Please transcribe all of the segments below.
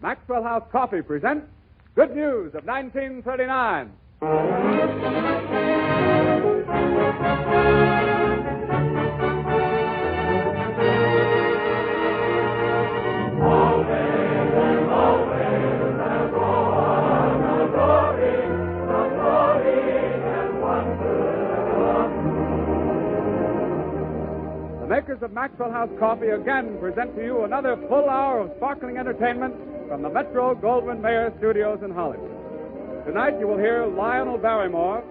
Maxwell House Coffee presents Good News of 1939. The makers of Maxwell House Coffee again present to you another full hour of sparkling entertainment from the Metro Goldwyn Mayer Studios in Hollywood. Tonight you will hear Lionel Barrymore,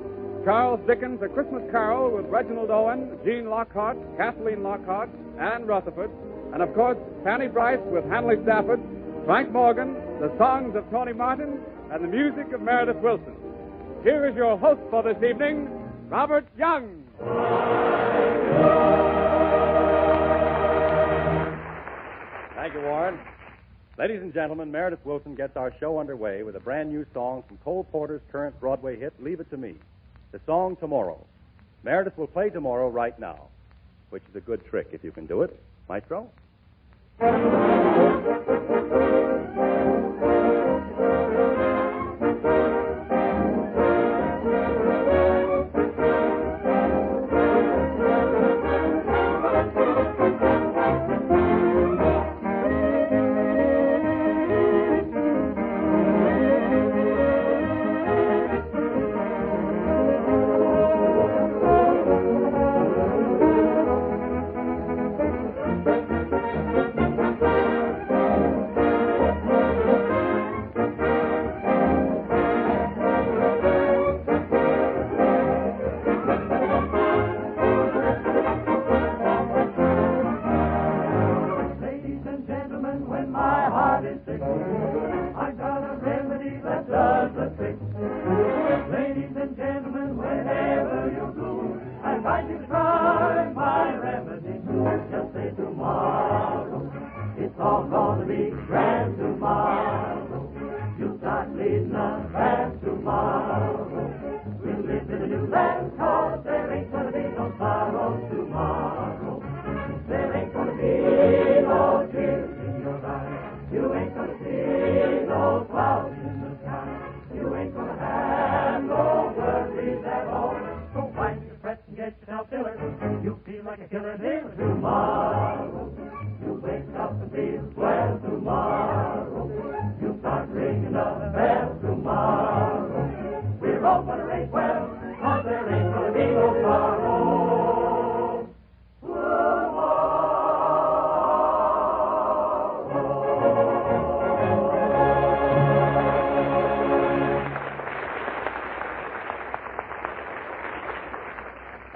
Charles Dickens' A Christmas Carol with Reginald Owen, Jean Lockhart, Kathleen Lockhart, Anne Rutherford, and of course Fanny Bryce with Hanley Stafford, Frank Morgan, the songs of Tony Martin, and the music of Meredith Wilson. Here is your host for this evening, Robert Young. Thank you, Warren. Ladies and gentlemen, Meredith Wilson gets our show underway with a brand new song from Cole Porter's current Broadway hit, Leave It to Me, the song Tomorrow. Meredith will play Tomorrow right now, which is a good trick if you can do it. Maestro?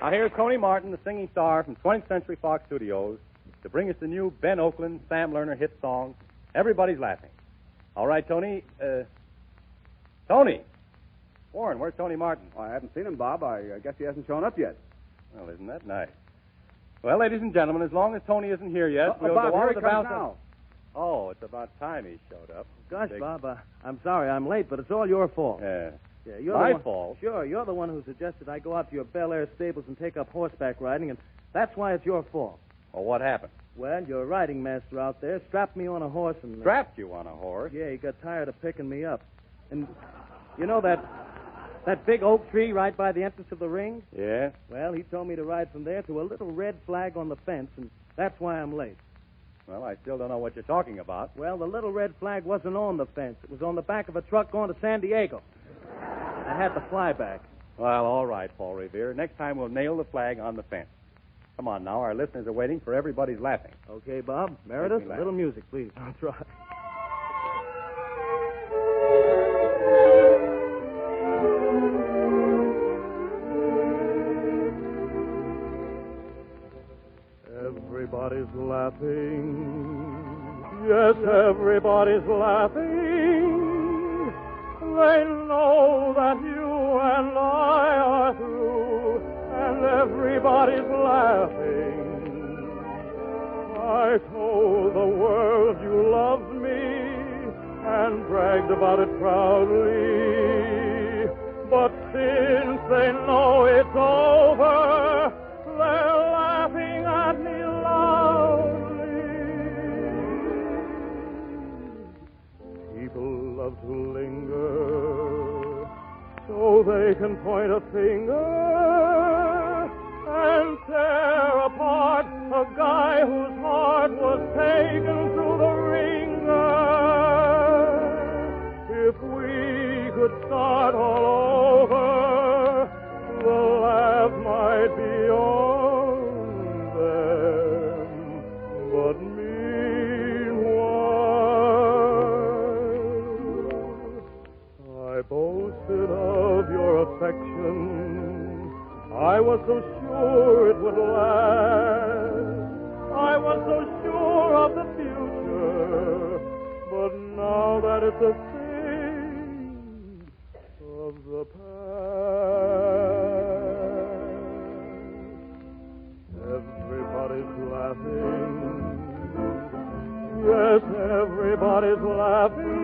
Now here's Tony Martin, the singing star from 20th Century Fox Studios, to bring us the new Ben Oakland, Sam Lerner hit song, Everybody's Laughing. All right, Tony. Tony! Warren, where's Tony Martin? Well, I haven't seen him, Bob. I guess he hasn't shown up yet. Well, isn't that nice? Well, ladies and gentlemen, as long as Tony isn't here yet, we'll Bob, go on here with he the comes balance. now. Oh, it's about time he showed up. Gosh, Bob, I'm sorry I'm late, but it's all your fault. Yeah. Yeah, you're My the one, fault? Sure, you're the one who suggested I go out to your Bel Air stables and take up horseback riding, and that's why it's your fault. Well, what happened? Well, your riding master out there strapped me on a horse and... Strapped you on a horse? Yeah, he got tired of picking me up. And you know that big oak tree right by the entrance of the ring? Yeah? Well, he told me to ride from there to a little red flag on the fence, and that's why I'm late. Well, I still don't know what you're talking about. Well, the little red flag wasn't on the fence. It was on the back of a truck going to San Diego. I had the flyback. Well, all right, Paul Revere. Next time we'll nail the flag on the fence. Come on now, our listeners are waiting for Everybody's Laughing. Okay, Bob. Meredith, a little music, please. I'll try. Everybody's laughing. Yes, everybody's laughing. They know that you and I are through, and everybody's laughing. I told the world you loved me and bragged about it proudly. But since they know it's over, they're laughing at me loudly. point a finger and tear apart a guy whose heart was taken through the ringer. If we could start all over, the laugh might be on them. But meanwhile, I boasted of your affection. I was so sure it would last. I was so sure of the future. But now that it's a thing of the past, everybody's laughing. Yes, everybody's laughing.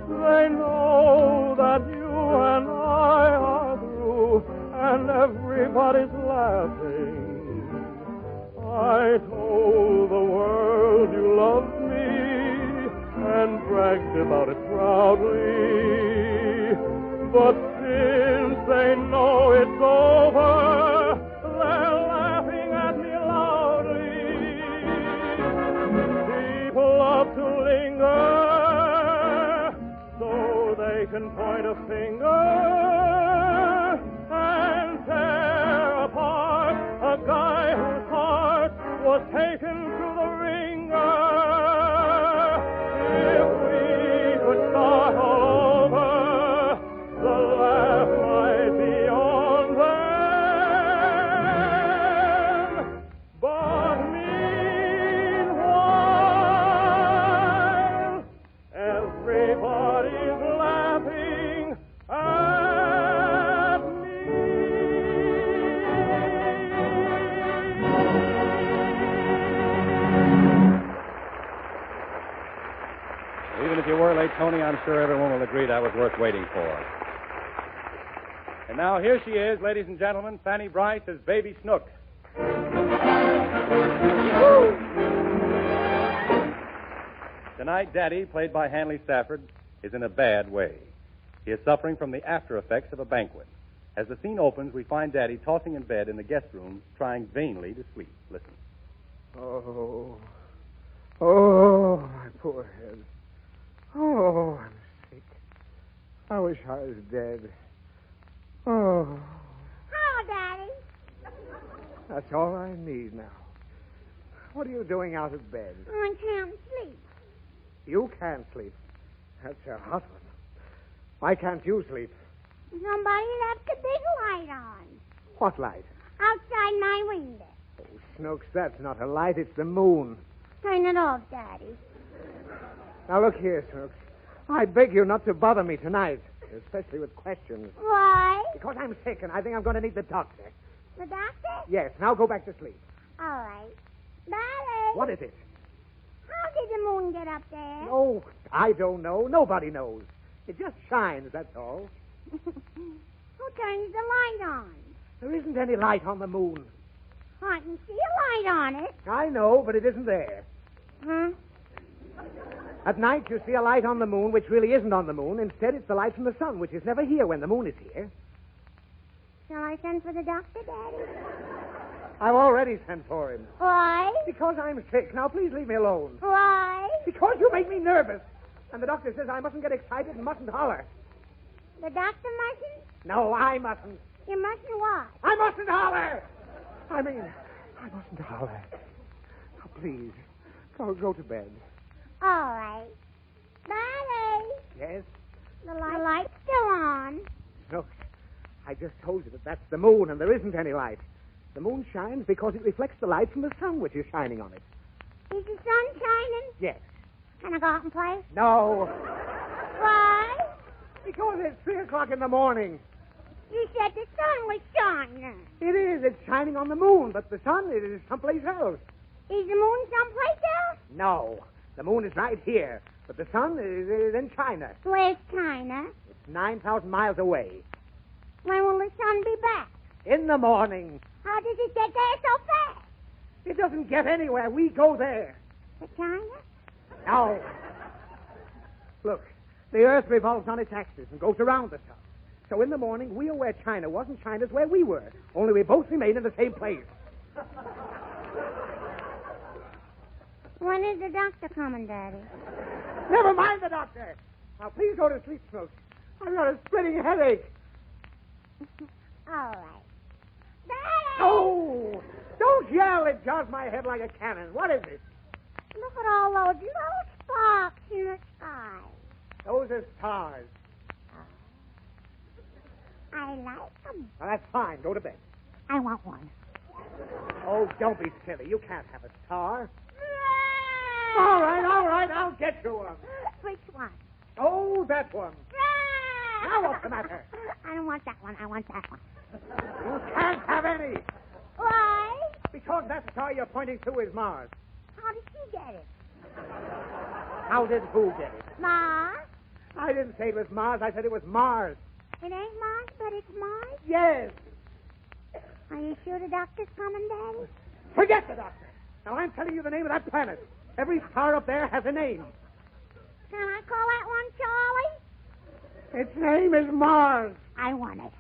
They know that you and I are through, and everybody's laughing. I told the world you loved me and bragged about it proudly. But since they know it's over, they're laughing at me loudly. People love to linger so they can point a finger and tear apart a guy whose heart was taken through the ringer. If we could start all over, the laugh might be on them. But meanwhile, everybody's laughing at me. Even if you were late, Tony, I'm sure everyone will agree that was worth waiting for. And now here she is, ladies and gentlemen, Fanny Bryce as Baby Snook. Tonight, Daddy, played by Hanley Stafford, is in a bad way. He is suffering from the after effects of a banquet. As the scene opens, we find Daddy tossing in bed in the guest room, trying vainly to sleep. Listen. Oh, my poor head. Oh, I'm sick. I wish I was dead. Oh, Hello, Daddy. that's all I need now. What are you doing out of bed? I can't sleep. You can't sleep. That's a hot one. Why can't you sleep? Somebody left a big light on What light? outside my window. Oh, Snooks, that's not a light. It's the moon. Turn it off, Daddy. Now, look here, Snooks. I beg you not to bother me tonight, especially with questions. Why? Because I'm sick, and I think I'm going to need the doctor. The doctor? Yes, now go back to sleep. All right. Daddy. What is it? How did the moon get up there? Oh, I don't know. Nobody knows. It just shines, that's all. Who turns the light on? There isn't any light on the moon. I can see a light on it. I know, but it isn't there. Huh? At night, you see a light on the moon, which really isn't on the moon. Instead, it's the light from the sun, which is never here when the moon is here. Shall I send for the doctor, Daddy? I've already sent for him. Why? Because I'm sick. Now, please leave me alone. Why? Because you make me nervous. And the doctor says I mustn't get excited and mustn't holler. The doctor mustn't? No, I mustn't. You mustn't what? I mustn't holler! I mustn't holler. Now, please, go to bed. All right. Daddy. Yes? The light's still on. Look, I just told you that that's the moon, and there isn't any light. The moon shines because it reflects the light from the sun, which is shining on it. Is the sun shining? Yes. Can I go out and play? No, Why? because it's 3 o'clock in the morning. You said the sun was shining. It is. It's shining on the moon, but the sun is someplace else. Is the moon someplace else? No, the moon is right here, but the sun is in China. Where's China? It's 9,000 miles away. When will the sun be back? In the morning. How does it get there so fast? It doesn't get anywhere. We go there. To China? No. Look, the Earth revolves on its axis and goes around the sun. So in the morning, we were where China was, and China's where we were. Only we both remain in the same place. When is the doctor coming, Daddy? Never mind the doctor. Now, please go to sleep, Snooks. I've got a splitting headache. All right. Daddy! Oh! Don't yell. It jars my head like a cannon. What is it? Look at all those little sparks in the sky. Those are stars. I like them. Well, that's fine. Go to bed. I want one. Oh, don't be silly. You can't have a star. All right. I'll get you one. Which one? Oh, that one. Now what's the matter? I don't want that one. I want that one. You can't have any. Why? Because that star you're pointing to is Mars. How did she get it? How did who get it? Mars? I didn't say it was Mars. I said it was Mars. It ain't Mars, but it's Mars. Yes. Are you sure the doctor's coming, Daddy? Forget the doctor. Now, I'm telling you the name of that planet. Every star up there has a name. Can I call that one Charlie? Its name is Mars. I want it.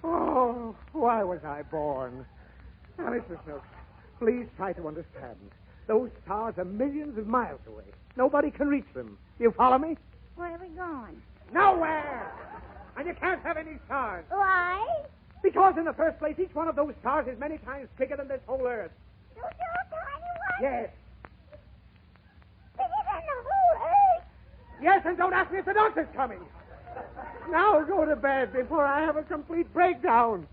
Oh, why was I born? Now, Mr. Snooks, please try to understand. Those stars are millions of miles away. Nobody can reach them. You follow me? Where are we going? Nowhere! And you can't have any stars. Why? Because, in the first place, each one of those stars is many times bigger than this whole Earth. You tiny one? Yes. Bigger than the whole Earth? Yes, and don't ask me if the doctor's coming. Now go to bed before I have a complete breakdown.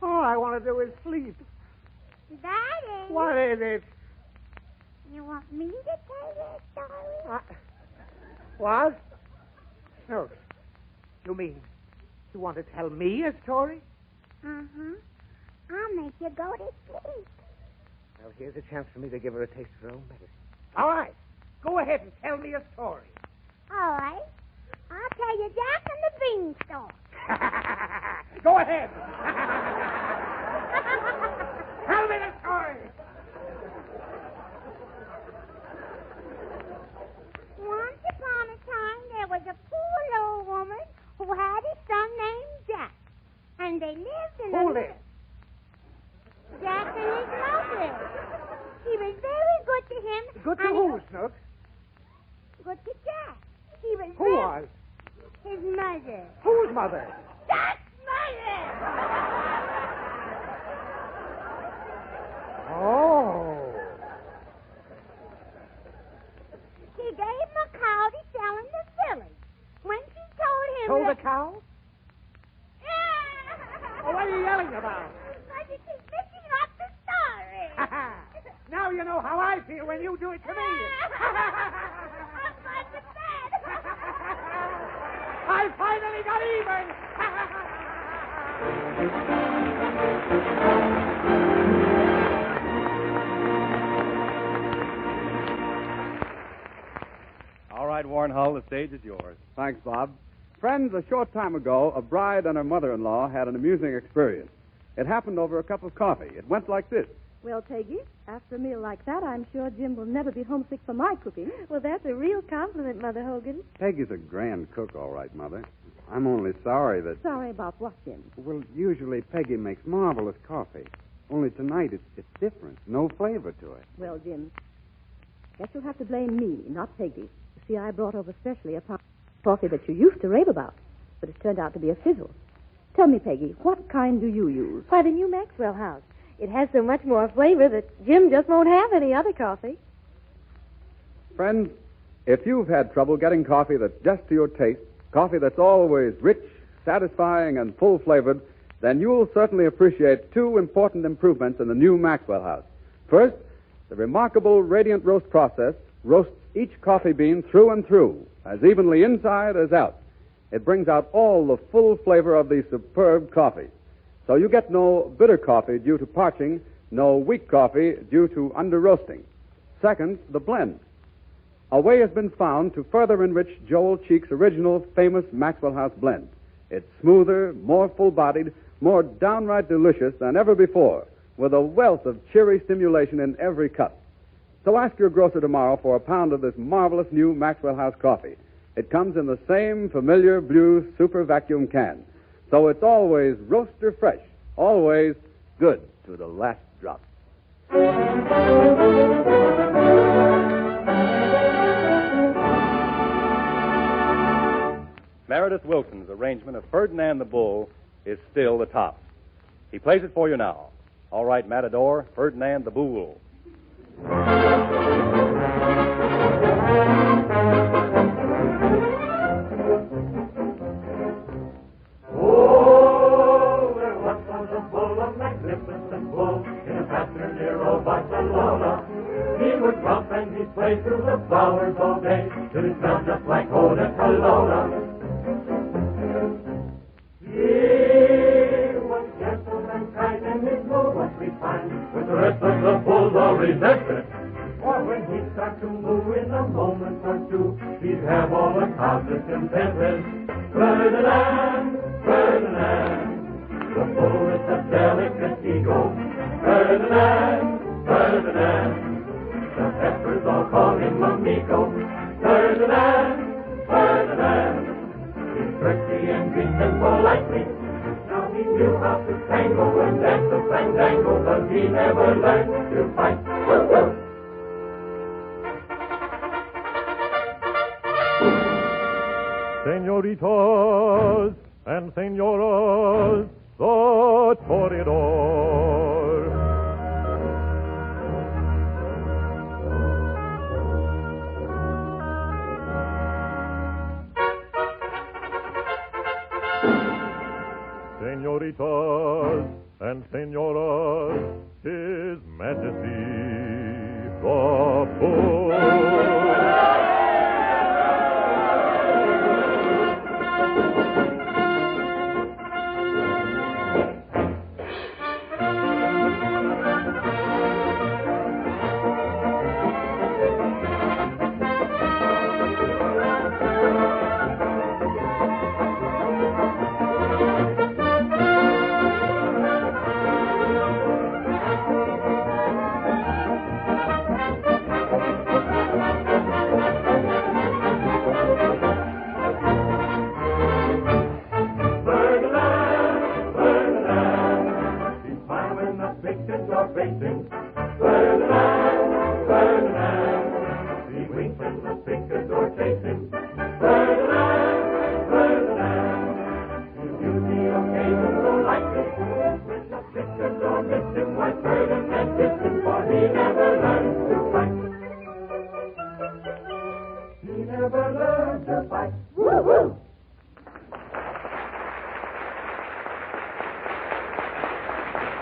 All I want to do is sleep. Daddy. What is it? You want me to tell you a story? What? Snooks, you mean you want to tell me a story? Uh-huh. I'll make you go to sleep. Well, here's a chance for me to give her a taste of her own medicine. All right. Go ahead and tell me a story. All right. I'll tell you Jack and the Beanstalk. Go ahead. Tell me the story. Once upon a time, there was a poor old woman who had a son named Jack. And they lived in Who lived? Jack and his mother. She was very good to him. Good to and who, Snooks? Good to Jack. She was Who was? his mother. Whose mother? Jack's mother! Oh. She gave him a cow to sell in the village. When she told him Told that... the cow? Oh, what are you yelling about? Because you keep mixing up the story. Now you know how I feel when you do it to me. I'm going to bed. I finally got even. All right, Warren Hull, the stage is yours. Thanks, Bob. Friends, a short time ago, a bride and her mother-in-law had an amusing experience. It happened over a cup of coffee. It went like this. Well, Peggy, after a meal like that, I'm sure Jim will never be homesick for my cooking. Well, that's a real compliment, Mother Hogan. Peggy's a grand cook, all right, Mother. I'm only sorry that... Sorry about what, Jim? Well, usually Peggy makes marvelous coffee. Only tonight it's different. No flavor to it. Well, Jim, guess you'll have to blame me, not Peggy. You see, I brought over specially a pot of coffee that you used to rave about, but it turned out to be a fizzle. Tell me, Peggy, what kind do you use? Why, the new Maxwell House. It has so much more flavor that Jim just won't have any other coffee. Friends, if you've had trouble getting coffee that's just to your taste, coffee that's always rich, satisfying, and full-flavored, then you'll certainly appreciate two important improvements in the new Maxwell House. First, the remarkable radiant roast process roasts each coffee bean through and through, as evenly inside as out. It brings out all the full flavor of the superb coffee. So you get no bitter coffee due to parching, no weak coffee due to under-roasting. Second, the blend. A way has been found to further enrich Joel Cheek's original famous Maxwell House blend. It's smoother, more full-bodied, more downright delicious than ever before, with a wealth of cheery stimulation in every cup. So ask your grocer tomorrow for a pound of this marvelous new Maxwell House coffee. It comes in the same familiar blue super vacuum can. So it's always roaster fresh, always good to the last drop. Meredith Wilson's arrangement of Ferdinand the Bull is still the top. He plays it for you now. All right, Matador, Ferdinand the Bull. Oh, there once was a bull, a magnificent bull, in a pasture near old Barcelona. He would romp and he'd play through the flowers all day, till he smelled just like Eau de Cologne. He was gentle and kind, and his mood was refined, with the rest of the bulls all resisted. For when he'd start to move in a moment or two, he'd have all the causes contented. Ferdinand, Ferdinand, the bull is a delicate ego. Ferdinand, Ferdinand, the peppers all call him amigo. Ferdinand, Ferdinand, he's thrifty and decent politely. Now he knew how to tango and dance a fandango, but he never learned to fight. Señoritas and señoras, the Toreador. Señoritas and señoras, His Majesty the Bull.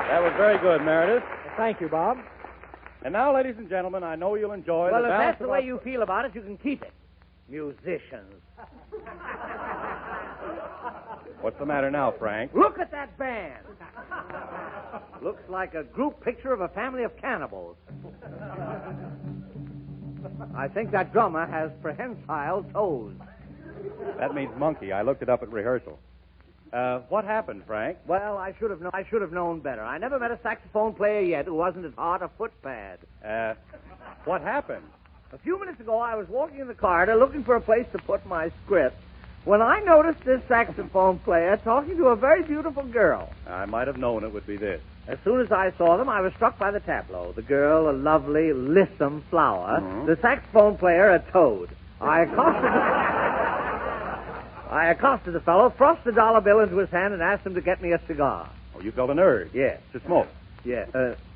That was very good, Meredith. Thank you, Bob. And now, ladies and gentlemen, I know you'll enjoy Well, the if balance that's the of way our- you feel about it, you can keep it. Musicians. What's the matter now, Frank? Look at that band. Looks like a group picture of a family of cannibals. I think that drummer has prehensile toes. That means monkey. I looked it up at rehearsal. What happened, Frank? Well, I should have known better. I never met a saxophone player yet who wasn't as hard a footpad. What happened? A few minutes ago, I was walking in the corridor looking for a place to put my script when I noticed this saxophone player talking to a very beautiful girl. I might have known it would be this. As soon as I saw them, I was struck by the tableau. The girl, a lovely, lissom flower. Mhm. The saxophone player, a toad. I accosted the fellow, thrust a dollar bill into his hand, and asked him to get me a cigar. Oh, you felt an urge. Yes. To smoke. Yeah,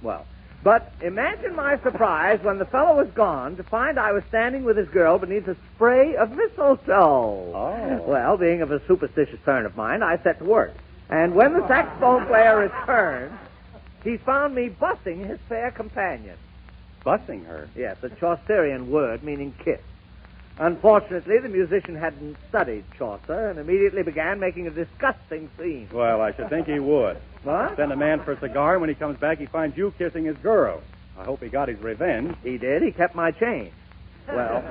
well. But imagine my surprise when the fellow was gone to find I was standing with his girl beneath a spray of mistletoe. Oh. Well, being of a superstitious turn of mind, I set to work. And when the saxophone player returned, he found me bussing his fair companion. Bussing her? Yes, a Chaucerian word meaning kiss. Unfortunately, the musician hadn't studied Chaucer and immediately began making a disgusting scene. Well, I should think he would. What? Send a man for a cigar, and when he comes back, he finds you kissing his girl. I hope he got his revenge. He did. He kept my change. Well,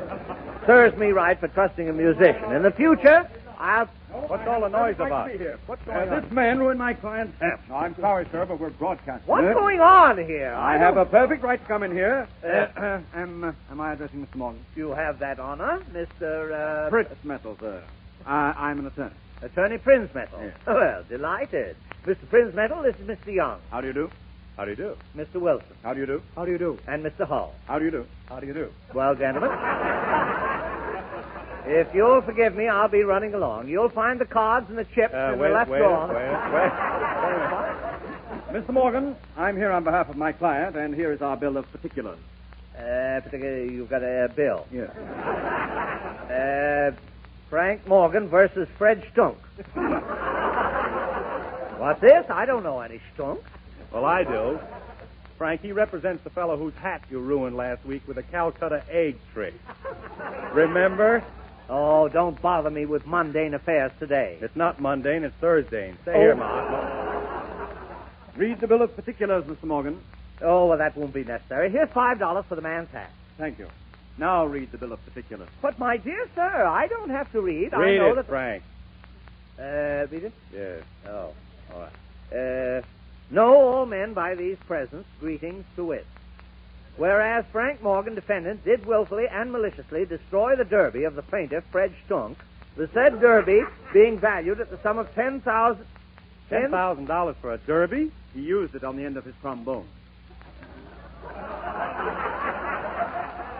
serves me right for trusting a musician. In the future, I'll... What's all the noise about? What's going on? This man ruined my client's hat. I'm sorry, sir, but we're broadcasting. What's going on here? I have a perfect right to come in here. Am I addressing Mr. Morgan? You have that honor, Mr. Fritz Metal, sir. I'm an attorney. Attorney Prinsmetal. Yes. Well, delighted. Mr. Prinsmetal, this is Mr. Young. How do you do? How do you do? Mr. Wilson. How do you do? How do you do? And Mr. Hull. How do you do? How do you do? Well, gentlemen, if you'll forgive me, I'll be running along. You'll find the cards and the chips in the left drawer. Mr. Morgan, I'm here on behalf of my client, and here is our bill of particulars. You've got a bill. Yes. Frank Morgan versus Fred Stunk. What's this? I don't know any Stunk. Well, I do. Frank, he represents the fellow whose hat you ruined last week with a Calcutta egg trick. Remember? Oh, don't bother me with mundane affairs today. It's not mundane, it's Thursday. Stay here, Ma. Read the bill of particulars, Mr. Morgan. Oh, well, that won't be necessary. Here's $5 for the man's hat. Thank you. Now read the bill of particulars. But, my dear sir, I don't have to read. Read I know it, that... Frank. Read it? Yes. Oh, all right. Know all men by these presents, greetings to wit. Whereas Frank Morgan, defendant, did willfully and maliciously destroy the derby of the plaintiff, Fred Stunk, the said derby being valued at the sum of $10,000 for a derby? He used it on the end of his trombone.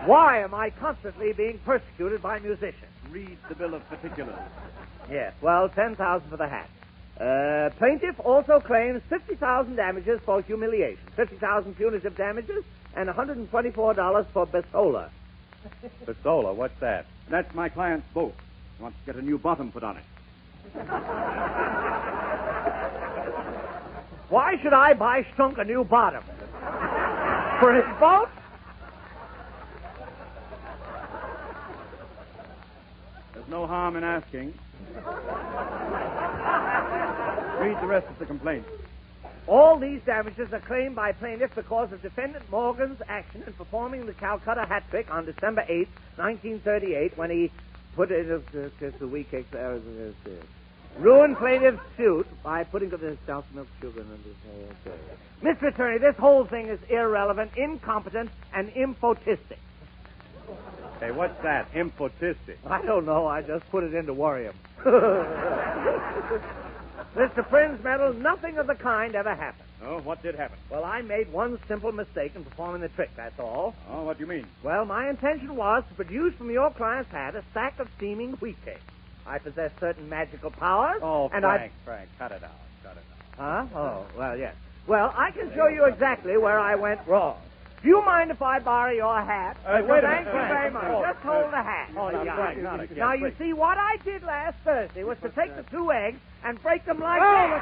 Why am I constantly being persecuted by musicians? Read the bill of particulars. Yes, well, $10,000 for the hat. Plaintiff also claims $50,000 damages for humiliation, $50,000 punitive damages, and $124 for Besola. Besola, what's that? That's my client's boat. He wants to get a new bottom put on it. Why should I buy Stunk a new bottom? For his boat? There's no harm in asking. Read the rest of the complaint. All these damages are claimed by plaintiff because of defendant Morgan's action in performing the Calcutta hat trick on December 8th, 1938, when he put it ruined plaintiff's suit by putting the south milk sugar in the... Mr. Attorney, this whole thing is irrelevant, incompetent, and impotistic. Hey, what's that? Impotistic. I don't know. I just put it in to worry him. Mr. Prinsmetal, nothing of the kind ever happened. Oh, what did happen? Well, I made one simple mistake in performing the trick, that's all. Oh, what do you mean? Well, my intention was to produce from your client's hat a stack of steaming wheat cakes. I possess certain magical powers. Oh, and Frank, cut it out. Huh? Oh, well, yes. Well, I can show you exactly where I went wrong. Do you mind if I borrow your hat? Wait a minute. Thank you very much. Just hold the hat. Oh, now, Frank, not again. Now, you see, what I did last Thursday was to take the 2 eggs and break them like Oh, this.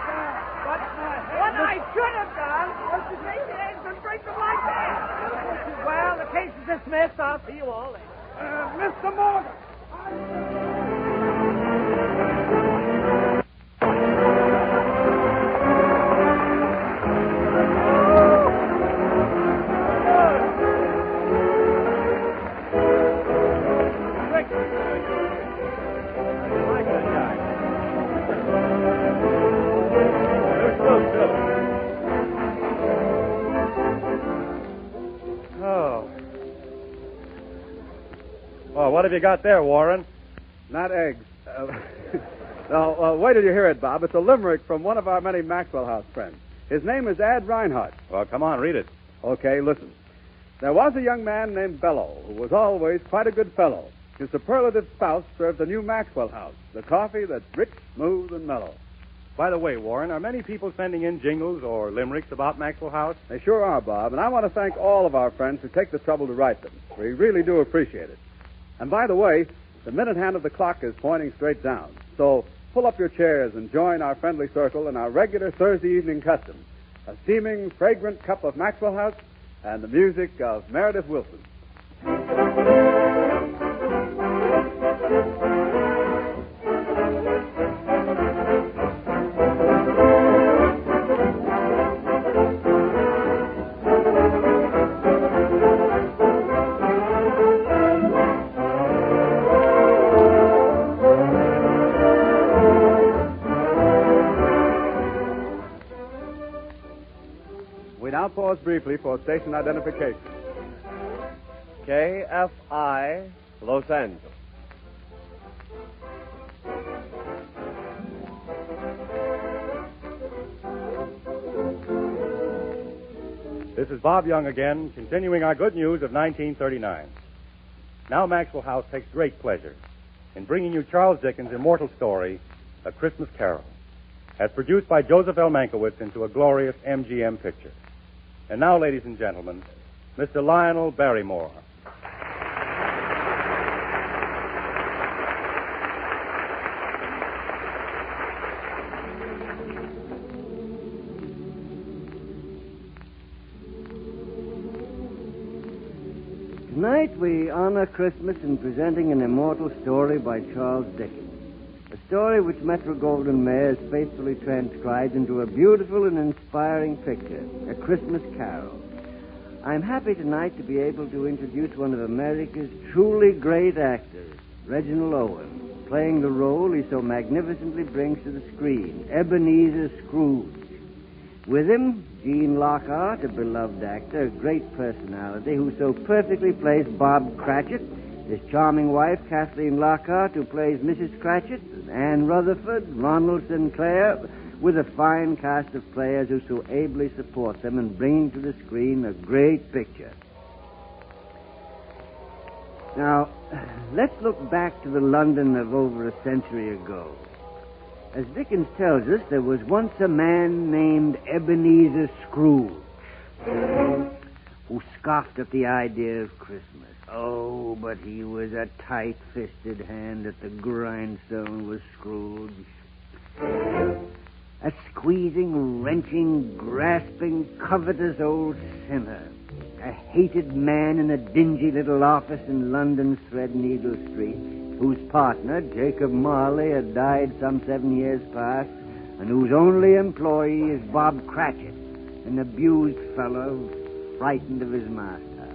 But what I should have done was to take the eggs and break them like this. Well, the case is dismissed. I'll see you all later. Mr. Morgan! Well, what have you got there, Warren? Not eggs. No, wait till you hear it, Bob. It's a limerick from one of our many Maxwell House friends. His name is Ad Reinhardt. Well, come on, read it. Okay, listen. There was a young man named Bello who was always quite a good fellow. His superlative spouse served the new Maxwell House, the coffee that's rich, smooth, and mellow. By the way, Warren, are many people sending in jingles or limericks about Maxwell House? They sure are, Bob, and I want to thank all of our friends who take the trouble to write them. We really do appreciate it. And by the way, the minute hand of the clock is pointing straight down. So pull up your chairs and join our friendly circle in our regular Thursday evening custom. A steaming, fragrant cup of Maxwell House and the music of Meredith Wilson. Now pause briefly for station identification. KFI, Los Angeles. This is Bob Young again, continuing our good news of 1939. Now Maxwell House takes great pleasure in bringing you Charles Dickens' immortal story, A Christmas Carol, as produced by Joseph L. Mankiewicz into a glorious MGM picture. And now, ladies and gentlemen, Mr. Lionel Barrymore. Tonight we honor Christmas in presenting an immortal story by Charles Dickens. A story which Metro-Goldwyn-Mayer has faithfully transcribed into a beautiful and inspiring picture, A Christmas Carol. I'm happy tonight to be able to introduce one of America's truly great actors, Reginald Owen, playing the role he so magnificently brings to the screen, Ebenezer Scrooge. With him, Gene Lockhart, a beloved actor, a great personality, who so perfectly plays Bob Cratchit, his charming wife, Kathleen Lockhart, who plays Mrs. Cratchit, and Anne Rutherford, Ronald Sinclair, with a fine cast of players who so ably support them in bringing to the screen a great picture. Now, let's look back to the London of over a century ago. As Dickens tells us, there was once a man named Ebenezer Scrooge who scoffed at the idea of Christmas. Oh, but he was a tight-fisted hand at the grindstone, was Scrooge. A squeezing, wrenching, grasping, covetous old sinner. A hated man in a dingy little office in London's Threadneedle Street, whose partner, Jacob Marley, had died some 7 years past, and whose only employee is Bob Cratchit, an abused fellow frightened of his master.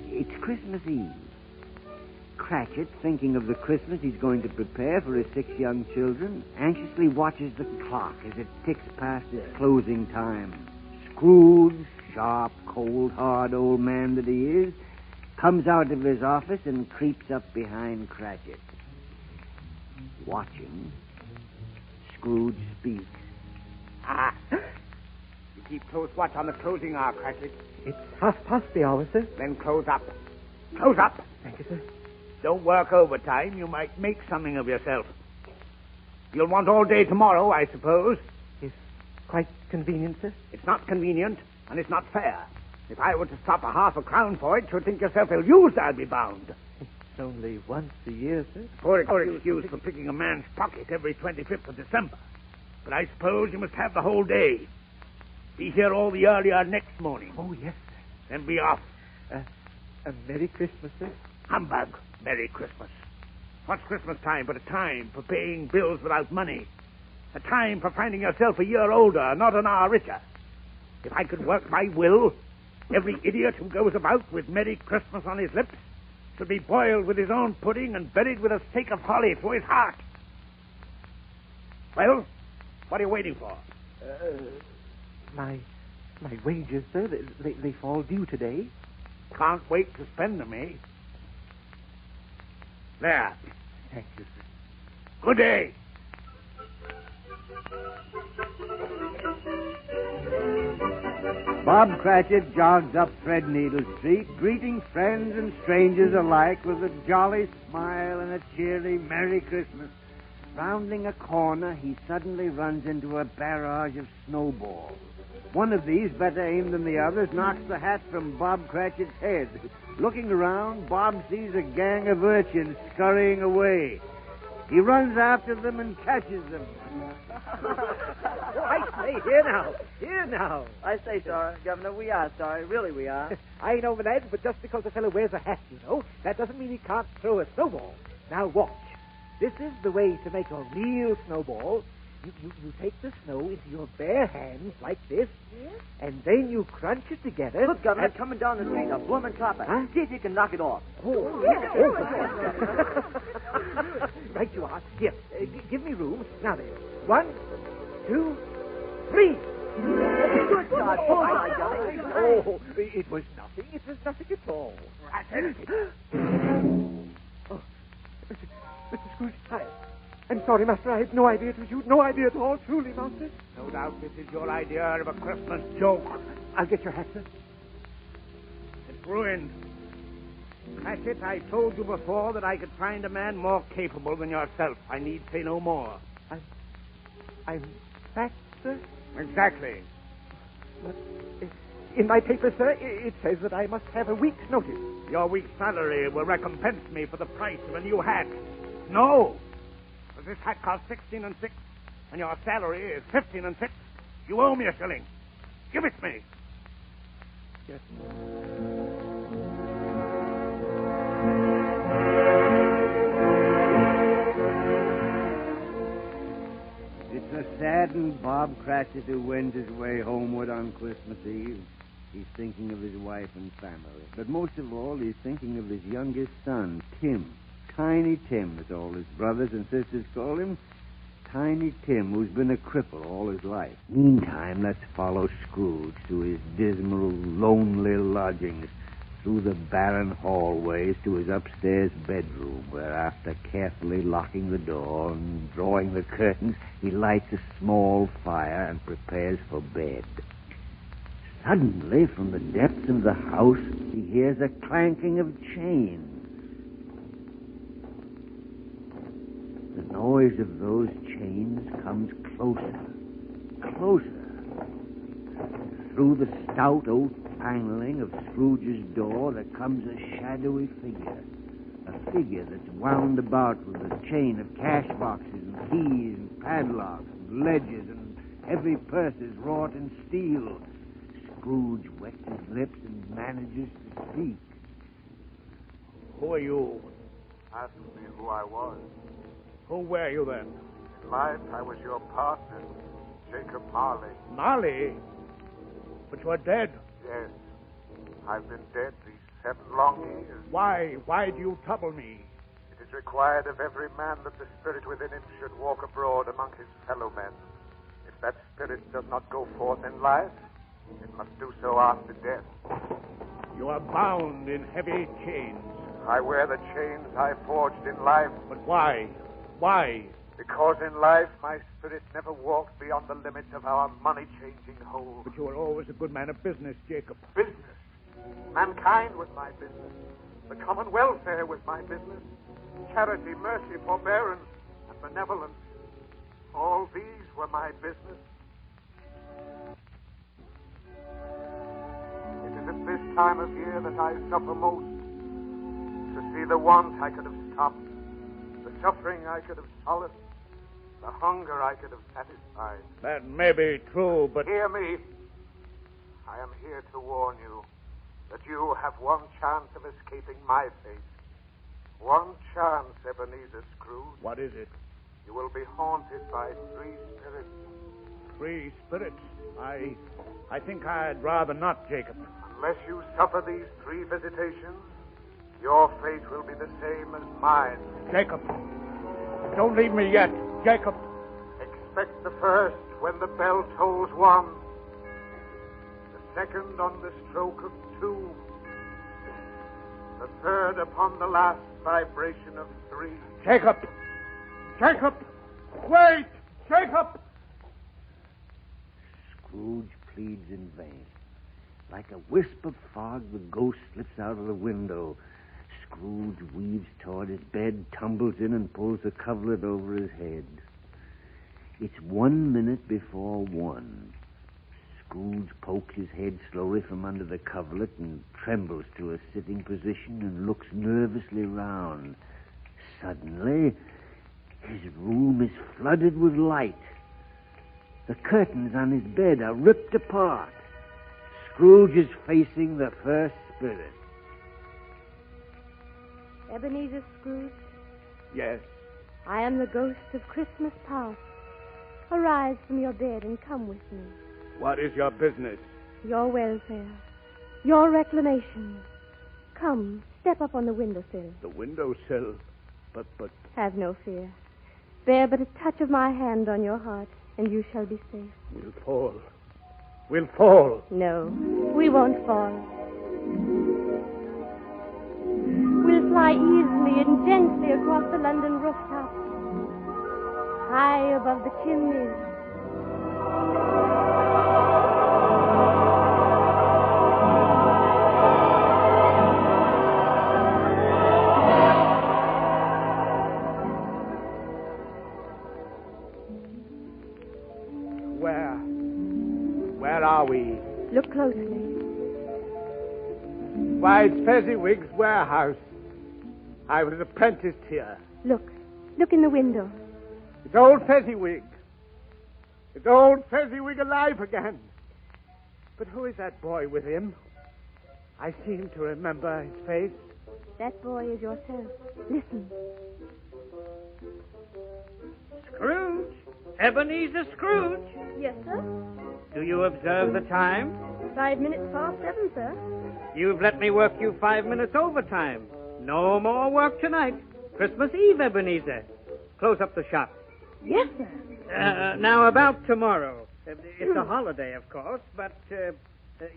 It's Christmas Eve. Cratchit, thinking of the Christmas he's going to prepare for his 6 young children, anxiously watches the clock as it ticks past its closing time. Scrooge, sharp, cold, hard old man that he is, comes out of his office and creeps up behind Cratchit. Watching, Scrooge speaks. Ah, you keep close watch on the closing hour, Cratchit. It's half past the hour, sir. Then close up. Close up. Thank you, sir. Don't work overtime. You might make something of yourself. You'll want all day tomorrow, I suppose. It's quite convenient, sir. It's not convenient, and it's not fair. If I were to stop a half a crown for it, you'd think yourself ill-used, I'll be bound. It's only once a year, sir. Poor excuse for picking a man's pocket every 25th of December. But I suppose you must have the whole day. Be here all the earlier next morning. Oh, yes, sir. Then be off. A Merry Christmas, sir. Humbug. Merry Christmas. What's Christmas time but a time for paying bills without money? A time for finding yourself a year older, not an hour richer. If I could work my will, every idiot who goes about with Merry Christmas on his lips should be boiled with his own pudding and buried with a stake of holly through his heart. Well, what are you waiting for? My wages, sir, they fall due today. Can't wait to spend them, eh? There. Thank you, sir. Good day. Bob Cratchit jogs up Threadneedle Street, greeting friends and strangers alike with a jolly smile and a cheery Merry Christmas. Rounding a corner, he suddenly runs into a barrage of snowballs. One of these, better aimed than the others, knocks the hat from Bob Cratchit's head. Looking around, Bob sees a gang of urchins scurrying away. He runs after them and catches them. I say, here now. I say, sorry, Governor, we are sorry. Really, we are. I know that, but just because a fellow wears a hat, that doesn't mean he can't throw a snowball. Now, watch. This is the way to make a real snowball. You take the snow into your bare hands like this, yes? And then you crunch it together. Look, Governor, coming down the street, a bloomin' copper. Huh? See if you can knock it off. Right you are. Here, give me room. Now then, 1, 2, 3. Good God, bullseye, Governor. Oh, it was nothing. It was nothing at all. Oh, Mr. Scrooge, I'm sorry, Master. I had no idea it was you. No idea at all, truly, Master. No doubt this is your idea of a Christmas joke. I'll get your hat, sir. It's ruined. Cratchit, I told you before that I could find a man more capable than yourself. I need say no more. I'm back, sir? Exactly. But in my paper, sir, it says that I must have a week's notice. Your week's salary will recompense me for the price of a new hat. No! But this hat costs 16 and 6, and your salary is 15 and 6. You owe me a shilling. Give it me. Yes. It's a saddened Bob Cratchit who wends his way homeward on Christmas Eve. He's thinking of his wife and family. But most of all, he's thinking of his youngest son, Tim. Tiny Tim, as all his brothers and sisters call him. Tiny Tim, who's been a cripple all his life. Meantime, let's follow Scrooge to his dismal, lonely lodgings, through the barren hallways to his upstairs bedroom, where after carefully locking the door and drawing the curtains, he lights a small fire and prepares for bed. Suddenly, from the depths of the house, he hears a clanking of chains. The noise of those chains comes closer, closer. Through the stout oak paneling of Scrooge's door, there comes a shadowy figure. A figure that's wound about with a chain of cash boxes and keys and padlocks and ledgers, and heavy purses wrought in steel. Scrooge wets his lips and manages to speak. Who are you? Ask me who I was. Who were you then? In life, I was your partner, Jacob Marley. Marley? But you're dead. Yes. I've been dead these 7 long years. Why? Why do you trouble me? It is required of every man that the spirit within him should walk abroad among his fellow men. If that spirit does not go forth in life, it must do so after death. You are bound in heavy chains. I wear the chains I forged in life. But why? Why? Because in life my spirit never walked beyond the limits of our money-changing hold. But you were always a good man of business, Jacob. Business? Mankind was my business. The common welfare was my business. Charity, mercy, forbearance, and benevolence. All these were my business. It is at this time of year that I suffer most. To see the want I could have stopped, the suffering I could have solaced, the hunger I could have satisfied. That may be true, but... Hear me. I am here to warn you that you have one chance of escaping my fate. One chance, Ebenezer Scrooge. What is it? You will be haunted by 3 spirits. 3 spirits? I think I'd rather not, Jacob. Unless you suffer these 3 visitations, your fate will be the same as mine. Jacob, don't leave me yet. Jacob. Expect the first when the bell tolls 1. The second on the stroke of 2. The third upon the last vibration of 3. Jacob! Jacob! Wait! Jacob! Scrooge pleads in vain. Like a wisp of fog, the ghost slips out of the window. Scrooge weaves toward his bed, tumbles in, and pulls the coverlet over his head. It's 1 minute before 1. Scrooge pokes his head slowly from under the coverlet and trembles to a sitting position and looks nervously round. Suddenly, his room is flooded with light. The curtains on his bed are ripped apart. Scrooge is facing the first spirit. Ebenezer Scrooge? Yes. I am the ghost of Christmas past. Arise from your bed and come with me. What is your business? Your welfare. Your reclamation. Come, step up on the windowsill. The windowsill? But... Have no fear. Bear but a touch of my hand on your heart, and you shall be safe. We'll fall. We'll fall. No, we won't fall. We'll fly easily and gently across the London rooftops. high above the chimneys. Where are we? Look closely. Why, it's Fezziwig's warehouse. I was apprenticed here. Look in the window. It's old Fezziwig. It's old Fezziwig alive again. But who is that boy with him? I seem to remember his face. That boy is yourself. Listen. Scrooge? Ebenezer Scrooge? Yes, sir? Do you observe the time? 5 minutes past 7, sir. You've let me work you 5 minutes overtime. No more work tonight. Christmas Eve, Ebenezer. Close up the shop. Yes, sir. Now, about tomorrow. It's a holiday, of course, but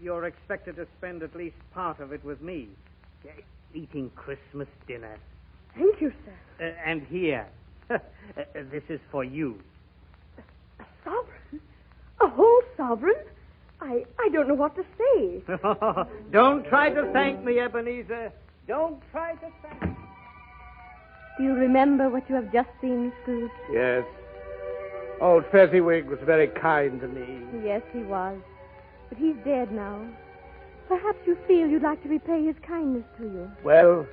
you're expected to spend at least part of it with me. Eating Christmas dinner. Thank you, sir. And here. This is for you. A sovereign? A whole sovereign? I don't know what to say. Don't try to thank me, Ebenezer. Don't try to thank me. Do you remember what you have just seen, Scrooge? Yes. Old Fezziwig was very kind to me. Yes, he was. But he's dead now. Perhaps you feel you'd like to repay his kindness to you. Well?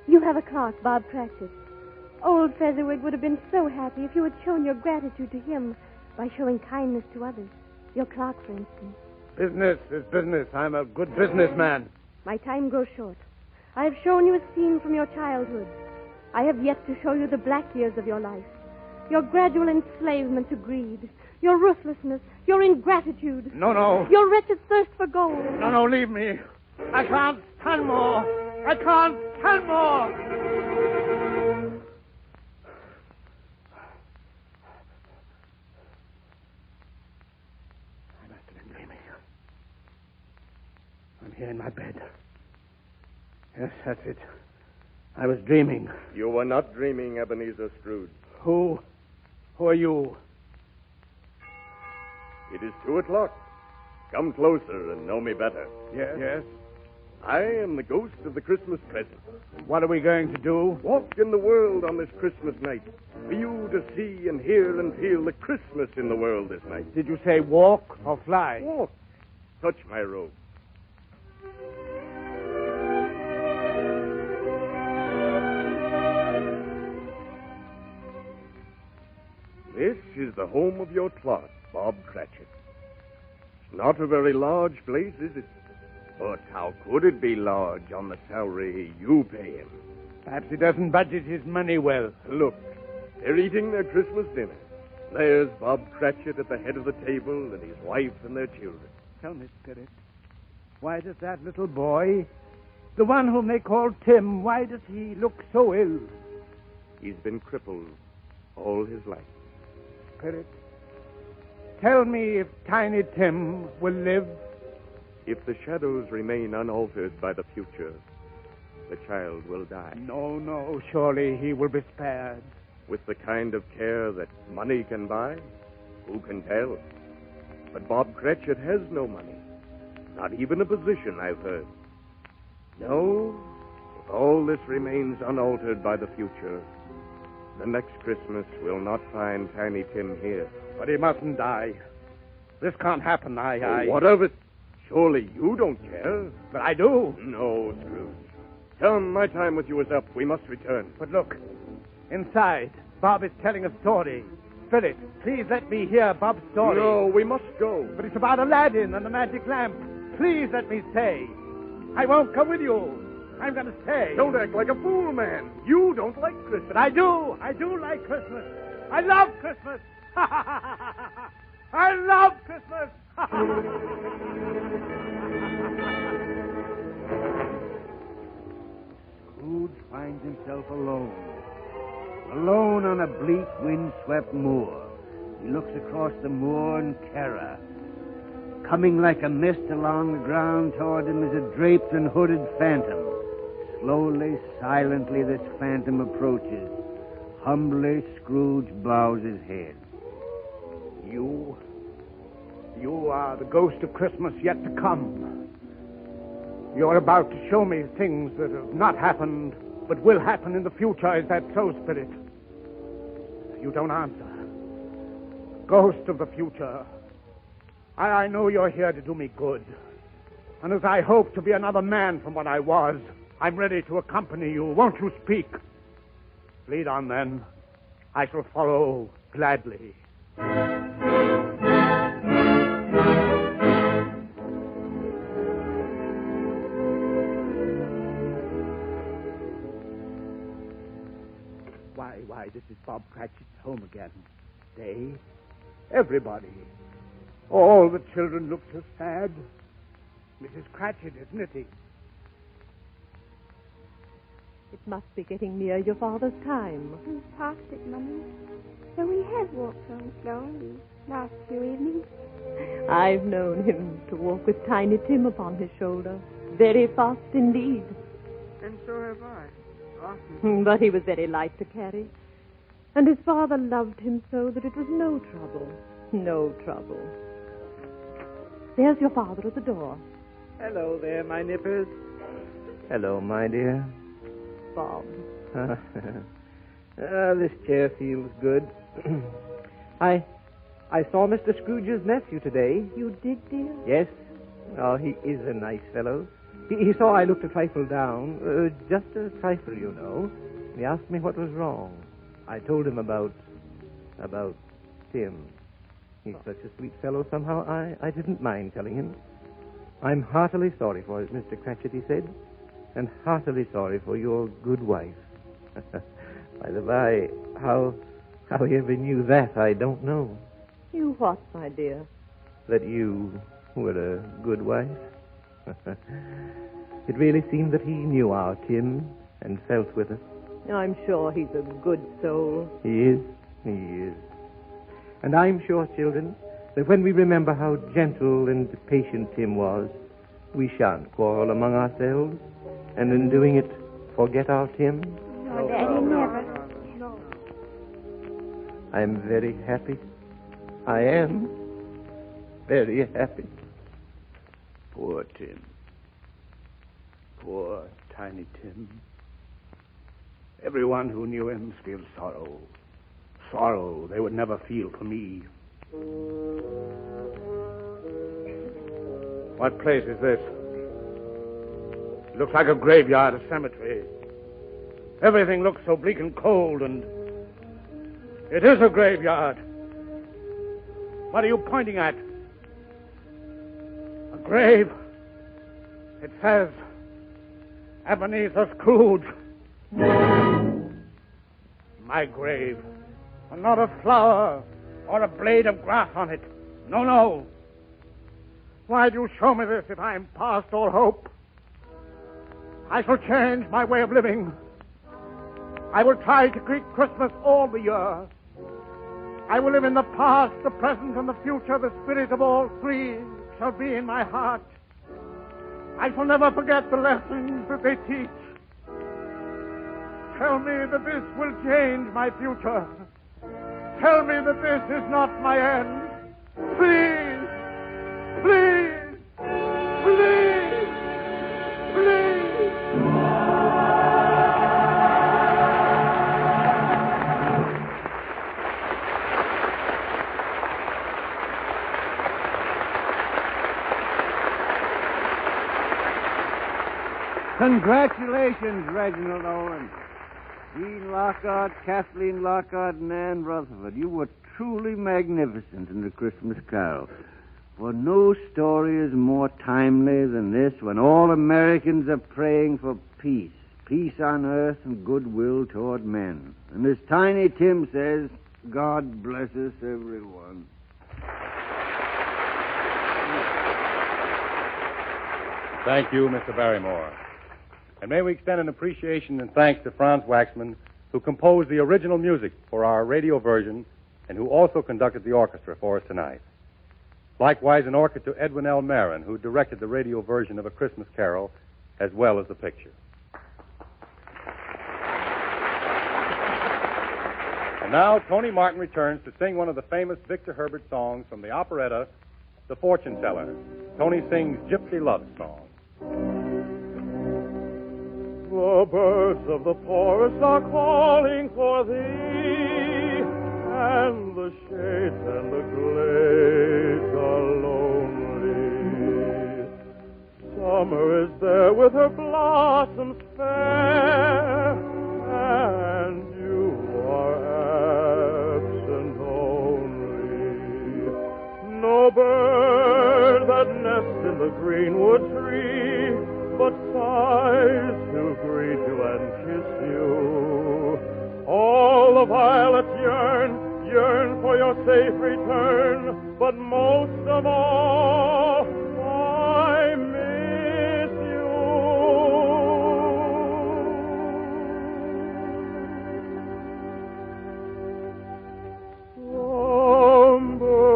You have a clerk, Bob Cratchit. Old Fezziwig would have been so happy if you had shown your gratitude to him by showing kindness to others. Your clerk, for instance. Business is business. I'm a good businessman. My time grows short. I have shown you a scene from your childhood. I have yet to show you the black years of your life. Your gradual enslavement to greed. Your ruthlessness. Your ingratitude. No. Your wretched thirst for gold. No, leave me. I can't stand more. I can't stand more. I must have been dreaming. I'm here in my bed. Yes, that's it. I was dreaming. You were not dreaming, Ebenezer Scrooge. Who are you? It is 2:00. Come closer and know me better. Yes. I am the ghost of the Christmas present. What are we going to do? Walk in the world on this Christmas night, for you to see and hear and feel the Christmas in the world this night. Did you say walk or fly? Walk. Touch my robe. This is the home of your clerk, Bob Cratchit. It's not a very large place, is it? But how could it be large on the salary you pay him? Perhaps he doesn't budget his money well. Look, they're eating their Christmas dinner. There's Bob Cratchit at the head of the table and his wife and their children. Tell me, Spirit, why does that little boy, the one whom they call Tim, why does he look so ill? He's been crippled all his life. Spirit, tell me if Tiny Tim will live. If the shadows remain unaltered by the future, the child will die. No, surely he will be spared. With the kind of care that money can buy, who can tell? But Bob Cratchit has no money. Not even a position, I've heard. No, if all this remains unaltered by the future, the next Christmas will not find Tiny Tim here. But he mustn't die. This can't happen. Oh, what of it? Surely you don't care. But I do. No, Scrooge. Come, my time with you is up. We must return. But look, inside, Bob is telling a story. Spirit, please let me hear Bob's story. No, we must go. But it's about Aladdin and the magic lamp. Please let me stay. I won't come with you. I'm going to stay. Don't act like a fool, man. You don't like Christmas. But I do. I do like Christmas. I love Christmas. I love Christmas. Scrooge finds himself alone. Alone on a bleak, wind-swept moor. He looks across the moor in terror. Coming like a mist along the ground toward him is a draped and hooded phantom. Slowly, silently, this phantom approaches. Humbly, Scrooge bows his head. You are the ghost of Christmas yet to come. You're about to show me things that have not happened, but will happen in the future. Is that so, Spirit? You don't answer. Ghost of the future, I know you're here to do me good. And as I hope to be another man from what I was, I'm ready to accompany you. Won't you speak? Lead on, then. I shall follow gladly. Why, this is Bob Cratchit's home again. They, everybody. All the children look so sad. Mrs. Cratchit, isn't it? It must be getting near your father's time. We've passed it, Mummy. So we have walked on slowly last few evenings. I've known him to walk with Tiny Tim upon his shoulder. Very fast indeed. And so have I. But he was very light to carry. And his father loved him so that it was no trouble. No trouble. There's your father at the door. Hello there, my nippers. Hello, my dear. Bob. This chair feels good. I saw Mr. Scrooge's nephew today. You did, dear? Yes. Oh, he is a nice fellow. He saw I looked a trifle down. Just a trifle, you know. He asked me what was wrong. I told him about Tim. He's such a sweet fellow, somehow I didn't mind telling him. I'm heartily sorry for it, Mr. Cratchit, he said, and heartily sorry for your good wife. By the by, how he ever knew that, I don't know. You what, my dear? That you were a good wife? It really seemed that he knew our Tim and felt with us. I'm sure he's a good soul. He is. And I'm sure, children, that when we remember how gentle and patient Tim was, we shan't quarrel among ourselves, and in doing it, forget our Tim. No, Daddy, never. No. I'm very happy. I am very happy. Poor Tim. Poor Tiny Tim. Everyone who knew him feels sorrow. Sorrow they would never feel for me. What place is this? It looks like a graveyard, a cemetery. Everything looks so bleak and cold, and it is a graveyard. What are you pointing at? A grave. It says, Ebenezer Scrooge. My grave. And not a flower or a blade of grass on it. No. Why do you show me this if I am past all hope? I shall change my way of living. I will try to greet Christmas all the year. I will live in the past, the present, and the future. The spirit of all three shall be in my heart. I shall never forget the lessons that they teach. Tell me that this will change my future. Tell me that this is not my end. Please, please, please, please. Congratulations, Reginald Owen. Jean Lockhart, Kathleen Lockhart, and Anne Rutherford. You were truly magnificent in The Christmas Carol. For no story is more timely than this when all Americans are praying for peace. Peace on earth and goodwill toward men. And as Tiny Tim says, God bless us, everyone. Thank you, Mr. Barrymore. And may we extend an appreciation and thanks to Franz Waxman, who composed the original music for our radio version and who also conducted the orchestra for us tonight. Likewise, an orchid to Edwin L. Marin, who directed the radio version of A Christmas Carol as well as the picture. And now Tony Martin returns to sing one of the famous Victor Herbert songs from the operetta, The Fortune Teller. Tony sings Gypsy Love Song. The birds of the forest are calling for thee, and the shades and the glades are lonely. Summer is there with her blossoms fair, and you are absent only. No bird that nests in the greenwood tree but sighs to greet you and kiss you. All the violets yearn for your safe return, but most of all, I miss you. Slumber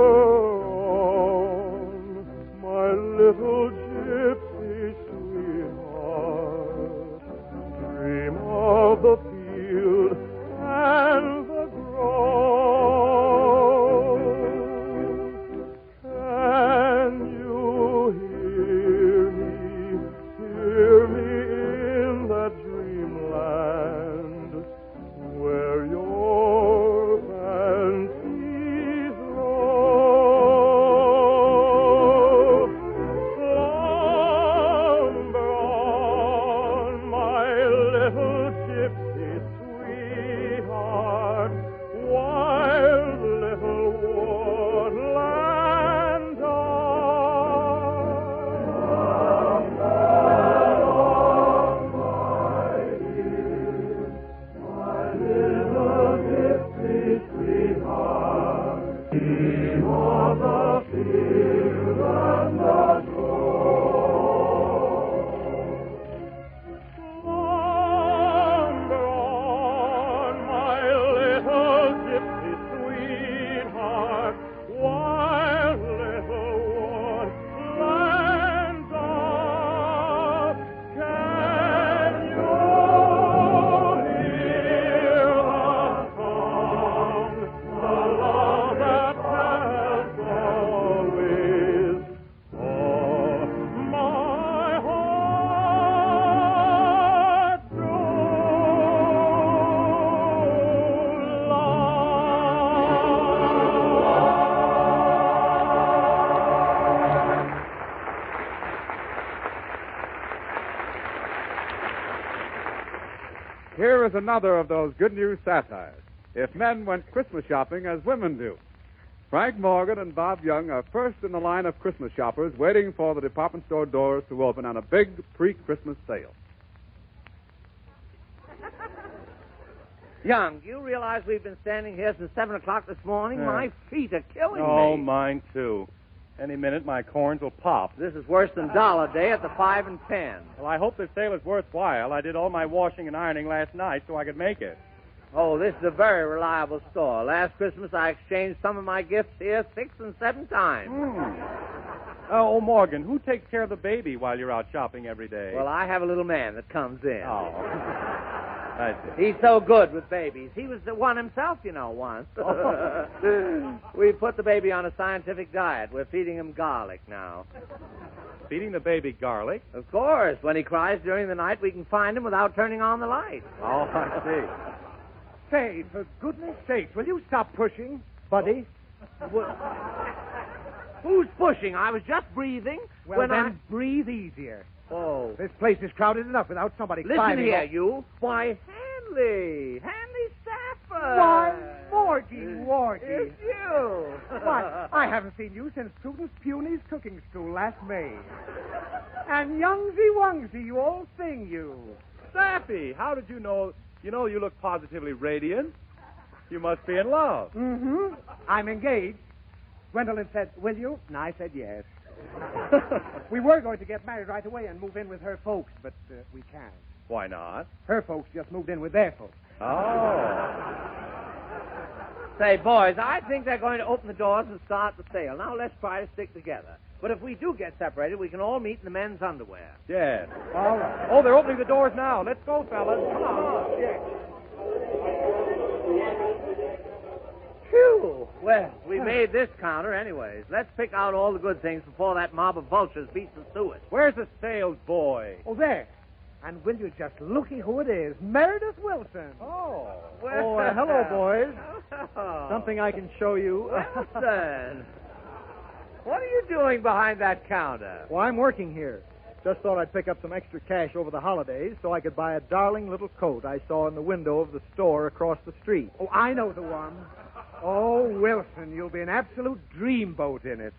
on, my little gypsy sweetheart. Dream of the field and the grove. Can you hear me in that dreamland where your fancies rove? Slumber on, my little gypsy sweetheart, wild little woodland dove. My little gypsy sweetheart, dream of the field and the Slumber on, my little gypsy sweetheart, wild little woodland dove. Can you hear the song, the love that tells always? Oh, my heart Here is another of those good news satires. If men went Christmas shopping as women do. Frank Morgan and Bob Young are first in the line of Christmas shoppers waiting for the department store doors to open on a big pre-Christmas sale. Young, do you realize we've been standing here since 7 o'clock this morning? Yeah. My feet are killing Oh, me. mine too. Any minute my corns will pop. This is worse than Dollar Day at the 5 and 10. Well, I hope this sale is worthwhile. I did all my washing and ironing last night so I could make it. Oh, this is a very reliable store. Last Christmas I exchanged some of my gifts here 6 and 7 times. Oh, Morgan, who takes care of the baby while you're out shopping every day? Well, I have a little man that comes in. Oh. I see. He's so good with babies. He was the one himself, you know, once. We put the baby on a scientific diet. We're feeding him garlic now. Feeding the baby garlic? Of course. When he cries during the night, we can find him without turning on the light. Oh, I see. Say, for goodness sakes, will you stop pushing, buddy? Who's pushing? I was just breathing. Well, when then breathe easier. Oh. This place is crowded enough without somebody Listen climbing here, up. you. Why, Hanley Stafford. Why, Wargy. It's you. Why, I haven't seen you since Prudence Puny's cooking school last May. And Youngsy Wongsy, you old thing, you. Staffy, how did you know? You know you look positively radiant. You must be in love. Mm-hmm. I'm engaged. Gwendolyn said, will you? And I said yes. We were going to get married right away and move in with her folks, but we can't. Why not? Her folks just moved in with their folks. Oh. Say, boys, I think they're going to open the doors and start the sale. Now let's try to stick together. But if we do get separated, we can all meet in the men's underwear. Yes. All right. Oh, they're opening the doors now. Let's go, fellas. Come on. Yes. Phew. Well, we made this counter anyways. Let's pick out all the good things before that mob of vultures beats us to it. Where's the sales boy? Oh, there. And will you just looky who it is? Meredith Wilson. Oh. Hello, boys. Something I can show you. Wilson. What are you doing behind that counter? Well, I'm working here. Just thought I'd pick up some extra cash over the holidays so I could buy a darling little coat I saw in the window of the store across the street. Oh, I know the one. Oh, Wilson, you'll be an absolute dreamboat in it.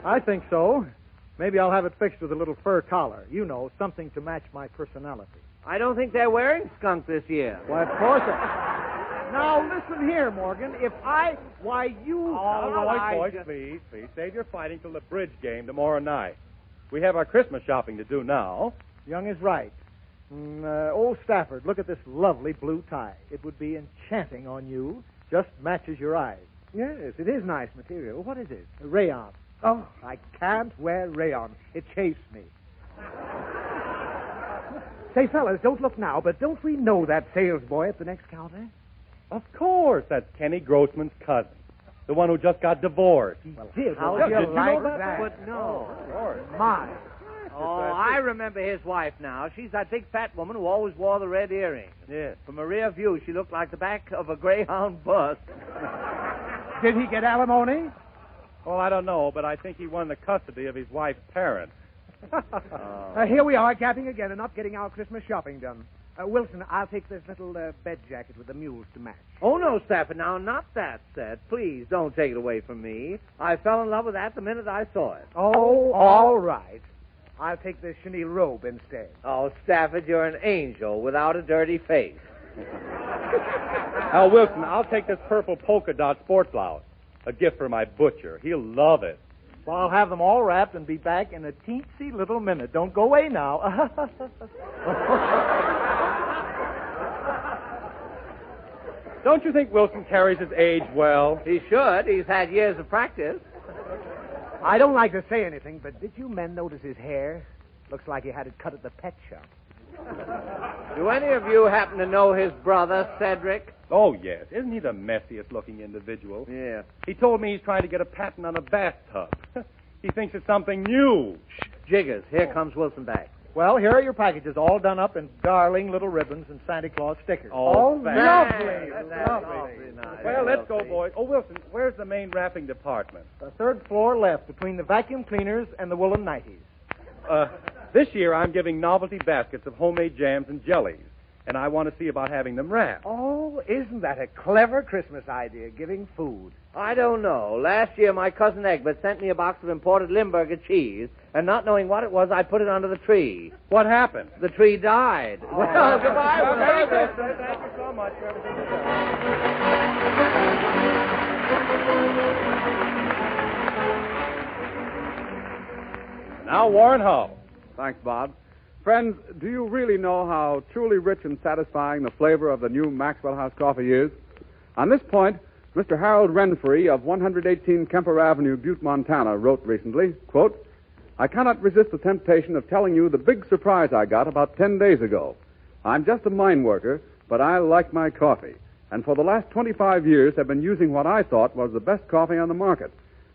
I think so. Maybe I'll have it fixed with a little fur collar. You know, something to match my personality. I don't think they're wearing skunk this year. Why, of course. Now, listen here, Morgan. Boys, please. Save your fighting till the bridge game tomorrow night. We have our Christmas shopping to do now. Young is right. Old Stafford, look at this lovely blue tie. It would be enchanting on you. Just matches your eyes. Yes, it is nice material. What is it? Rayon. Oh, I can't wear rayon. It chafes me. Say, fellas, don't look now, but don't we know that sales boy at the next counter? Of course. That's Kenny Grossman's cousin. The one who just got divorced. How did you you like know that? But no. Of course. My. Oh, I remember his wife now. She's that big fat woman who always wore the red earrings. Yes. From a rear view, she looked like the back of a Greyhound bus. Did he get alimony? Well, I don't know, but I think he won the custody of his wife's parents. Here we are, gapping again and not getting our Christmas shopping done. Wilson, I'll take this little bed jacket with the mules to match. Oh, no, Stafford, now, not that set. Please, don't take it away from me. I fell in love with that the minute I saw it. Oh, all right. I'll take this chenille robe instead. Oh, Stafford, you're an angel without a dirty face. Now, Wilson, I'll take this purple polka dot sport blouse. A gift for my butcher. He'll love it. Well, I'll have them all wrapped and be back in a teensy little minute. Don't go away now. Don't you think Wilson carries his age well? He should. He's had years of practice. I don't like to say anything, but did you men notice his hair? Looks like he had it cut at the pet shop. Do any of you happen to know his brother, Cedric? Oh, yes. Isn't he the messiest-looking individual? Yeah. He told me he's trying to get a patent on a bathtub. He thinks it's something new. Shh, Jiggers, here comes Wilson back. Well, here are your packages, all done up in darling little ribbons and Santa Claus stickers. Oh, lovely. Lovely. Nice. Well, let's go, boys. Oh, Wilson, where's the main wrapping department? The third floor left, between the vacuum cleaners and the woolen nighties. This year I'm giving novelty baskets of homemade jams and jellies, and I want to see about having them wrapped. Oh, isn't that a clever Christmas idea, giving food? I don't know. Last year, my cousin Egbert sent me a box of imported Limburger cheese, and not knowing what it was, I put it under the tree. What happened? The tree died. Oh. Well, goodbye. Well, very good, sir. Thank you so much for everything you've done. Now, Warren Hull. Thanks, Bob. Friends, do you really know how truly rich and satisfying the flavor of the new Maxwell House coffee is? On this point, Mr. Harold Renfrey of 118 Kemper Avenue, Butte, Montana, wrote recently, quote, I cannot resist the temptation of telling you the big surprise I got about 10 days ago. I'm just a mine worker, but I like my coffee, and for the last 25 years have been using what I thought was the best coffee on the market.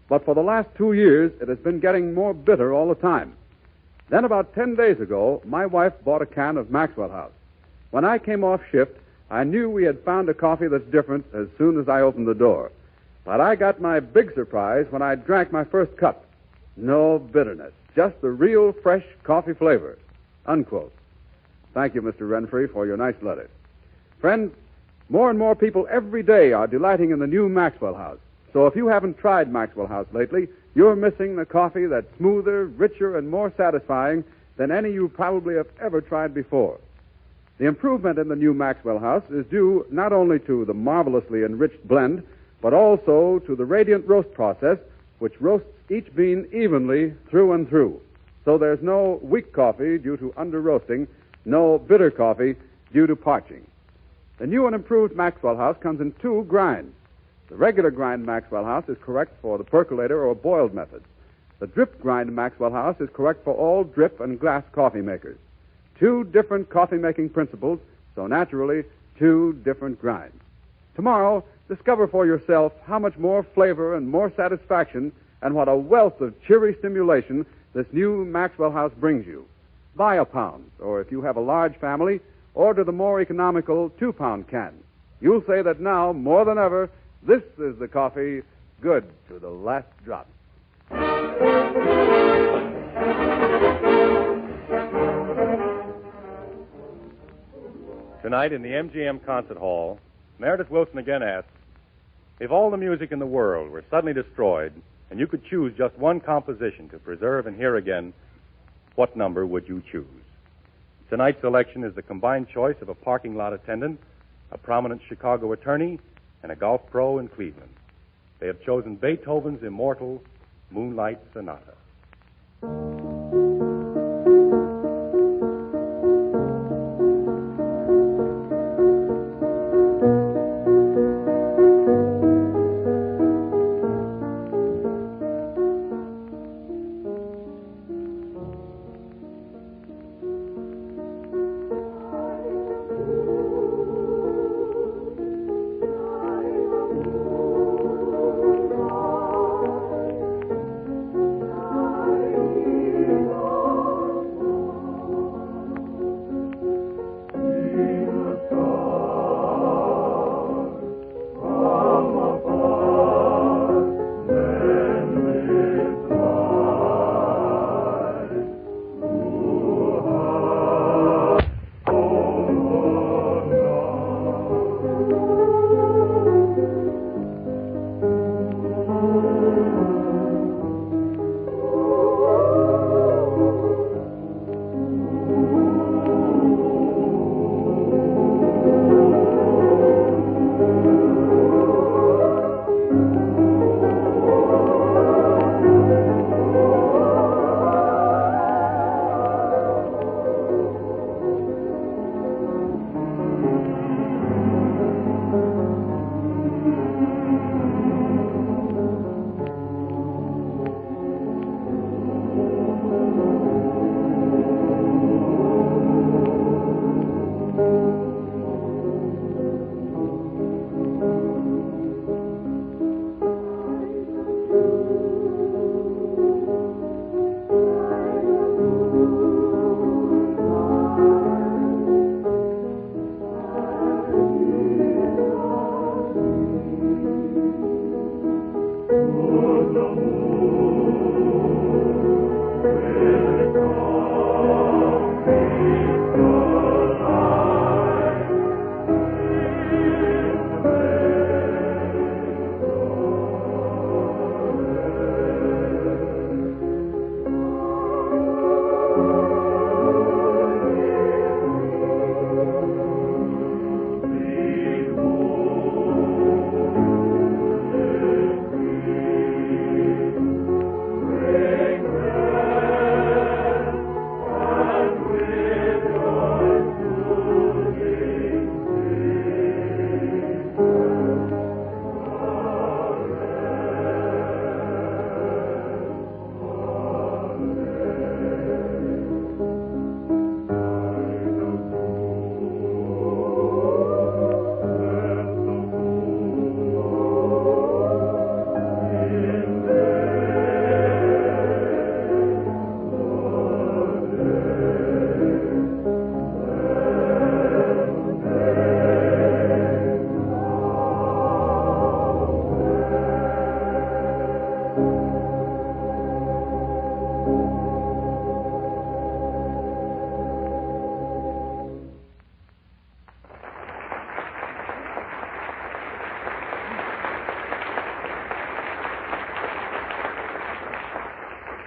But for the last 2 years, it has been getting more bitter all the time. Then about 10 days ago, my wife bought a can of Maxwell House. When I came off shift, I knew we had found a coffee that's different as soon as I opened the door. But I got my big surprise when I drank my first cup. No bitterness, just the real fresh coffee flavor. Unquote. Thank you, Mr. Renfrey, for your nice letter. Friends, more and more people every day are delighting in the new Maxwell House. So if you haven't tried Maxwell House lately, you're missing the coffee that's smoother, richer, and more satisfying than any you probably have ever tried before. The improvement in the new Maxwell House is due not only to the marvelously enriched blend, but also to the radiant roast process, which roasts each bean evenly through and through. So there's no weak coffee due to under-roasting, no bitter coffee due to parching. The new and improved Maxwell House comes in 2 grinds. The regular grind Maxwell House is correct for the percolator or boiled methods. The drip grind Maxwell House is correct for all drip and glass coffee makers. 2 different coffee-making principles, so naturally, 2 different grinds. Tomorrow, discover for yourself how much more flavor and more satisfaction and what a wealth of cheery stimulation this new Maxwell House brings you. Buy a pound, or if you have a large family, order the more economical 2-pound can. You'll say that now, more than ever, this is the coffee good to the last drop. Tonight in the MGM Concert Hall, Meredith Wilson again asks, if all the music in the world were suddenly destroyed and you could choose just one composition to preserve and hear again, what number would you choose? Tonight's selection is the combined choice of a parking lot attendant, a prominent Chicago attorney, and a golf pro in Cleveland. They have chosen Beethoven's immortal Moonlight Sonata.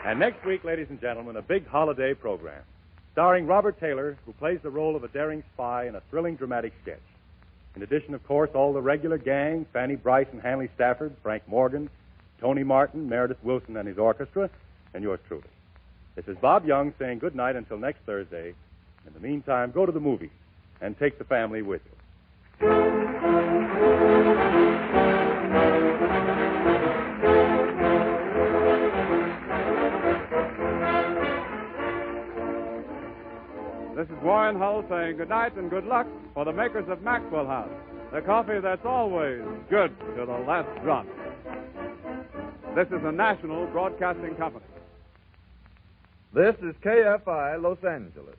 And next week, ladies and gentlemen, a big holiday program starring Robert Taylor, who plays the role of a daring spy in a thrilling dramatic sketch. In addition, of course, all the regular gang, Fanny Bryce and Hanley Stafford, Frank Morgan, Tony Martin, Meredith Wilson and his orchestra, and yours truly. This is Bob Young saying good night until next Thursday. In the meantime, go to the movies and take the family with you. This is Warren Hull saying good night and good luck for the makers of Maxwell House. The coffee that's always good to the last drop. This is a National Broadcasting Company. This is KFI Los Angeles.